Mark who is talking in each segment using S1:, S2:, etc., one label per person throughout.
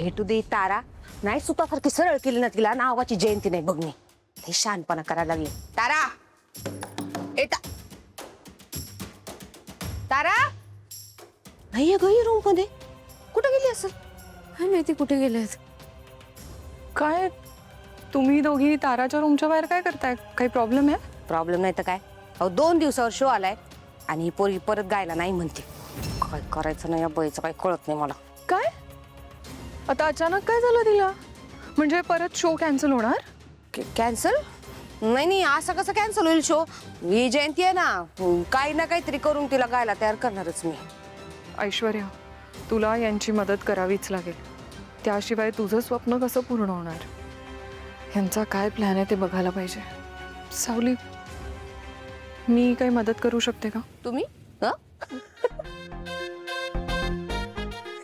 S1: भेटू दे तारा. नाही सुतासारखी सरळ केली ना तिला नावाची जयंती नाही बघ मी. हे शहाणपणा करायला लागली. तारा येता तारा नाहीये ग रूम मध्ये. कुठे गेली असेल काय माहिती कुठे गेलेत.
S2: काय तुम्ही दोघी ताराच्या रूमच्या बाहेर काय करताय? काही प्रॉब्लेम आहे?
S1: प्रॉब्लेम नाही तर काय. अहो 2 दिवसावर शो आलाय आणि ही पोरी परत गायला नाही म्हणते. काय करायचं नाही या बाईचं काही कळत नाही मला.
S2: काय आता अचानक काय झालं तिला? म्हणजे परत शो कॅन्सल होणार?
S1: कॅन्सल नाही नाही असं कसं कॅन्सल होईल शो. ही जयंती आहे ना काही ना काहीतरी करून तिला गायला तयार करणारच मी.
S2: ऐश्वर्या, तुला यांची मदत करावीच लागेल. त्याशिवाय तुझं स्वप्न कसं पूर्ण होणार? यांचा काय प्लॅन आहे ते बघायला पाहिजे. सावली, मी काही मदत करू शकते का?
S1: तुम्ही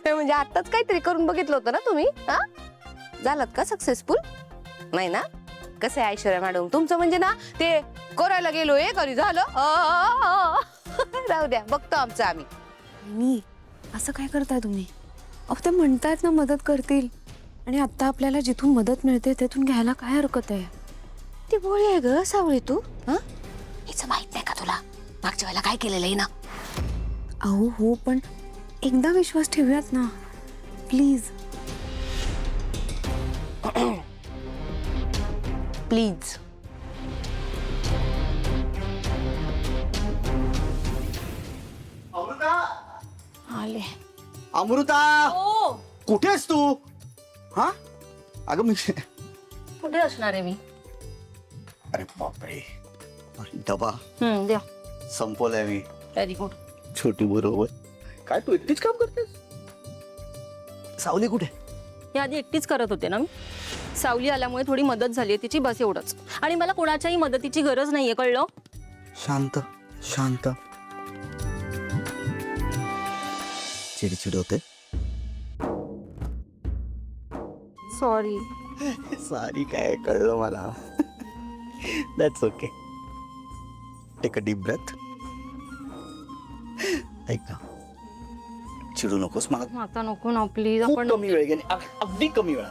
S1: म्हणजे आताच काहीतरी करून बघितलं होतं ना तुम्ही. झालात का सक्सेसफुल? नाही ना. कसं आहे ऐश्वर्या मॅडम तुमचं म्हणजे ना ते करायला गेलो कधी झालं. राहू द्या बघतो आमचं आम्ही.
S3: मी असं काय करताय तुम्ही? अहो ते म्हणतायत ना मदत करतील आणि आता आपल्याला जिथून मदत मिळते तिथून घ्यायला काय हरकत आहे?
S1: ती बोळी आहे ग सावळी तू. हिचं माहित नाही का तुला मागच्या वेळेला काय केलेलं आहे ना.
S3: अहो हो पण एकदा विश्वास ठेवूयात ना प्लीज.
S1: प्लीज.
S3: आले.
S4: अमृता कुठेस तू? हा अगं मी
S1: कुठे असणार आहे मी?
S4: अरे बापरे डबा
S1: द्या.
S4: संपवलाय मी.
S1: Very good.
S4: छोटी बरोबर. काय तू एकटीच काम करतेस? सावली कुठे?
S5: हे आधी एकटीच करत होते ना मी. सावली आल्यामुळे थोडी मदत झाली आहे तिची, बस एवढंच. आणि मला कोणाच्याही मदतीची गरज नाहीये, कळलं?
S4: शांत शांत. चिडचिड होते.
S5: सॉरी.
S4: सारी काय कळलं मला. That's okay. Take a deep breath. ऐक ना चिडू नकोस. मला
S5: आता नको ना प्लीज.
S4: खूप
S5: आपण
S4: कमी वेळ गेली. अगदी कमी वेळा.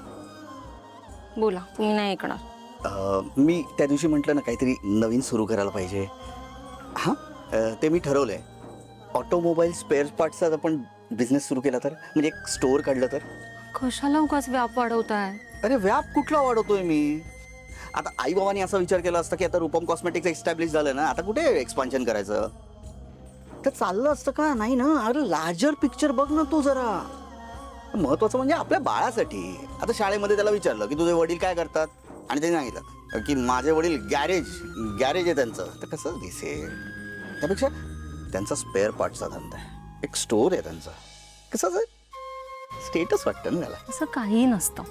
S5: बोला, तुम्ही नाही ऐकणार.
S4: मी त्या दिवशी म्हटलं ना काहीतरी नवीन सुरू करायला पाहिजे. हां ते मी ठरवलंय. ऑटोमोबाईल स्पेअर पार्टचा आपण बिझनेस सुरू केला तर, म्हणजे एक स्टोअर काढलं तर.
S5: कशाला उगाच व्याप वाढवताय?
S4: अरे व्याप कुठला वाढवतोय मी? आता आई बाबांनी असा विचार केला असता की आता रूपम कॉस्मेटिक्स एस्टॅब्लिश झालं ना, आता कुठे एक्सपान्शन करायचं. तर चाललं असतं का? नाही ना. अरे लार्जर पिक्चर बघ ना तू जरा. महत्वाचं म्हणजे आपल्या बाळासाठी. आता शाळेमध्ये त्याला विचारलं की तुझे वडील काय करतात, आणि त्यांनी सांगितलं की माझे वडील गॅरेज आहे त्यांचं. तर कसं दिसेल? त्यापेक्षा त्यांचा स्पेअर पार्टचा धंदा आहे, एक स्टोअर आहे त्यांचा. कसं स्टेटस वाटतं ना त्याला.
S5: असं काही नसतं.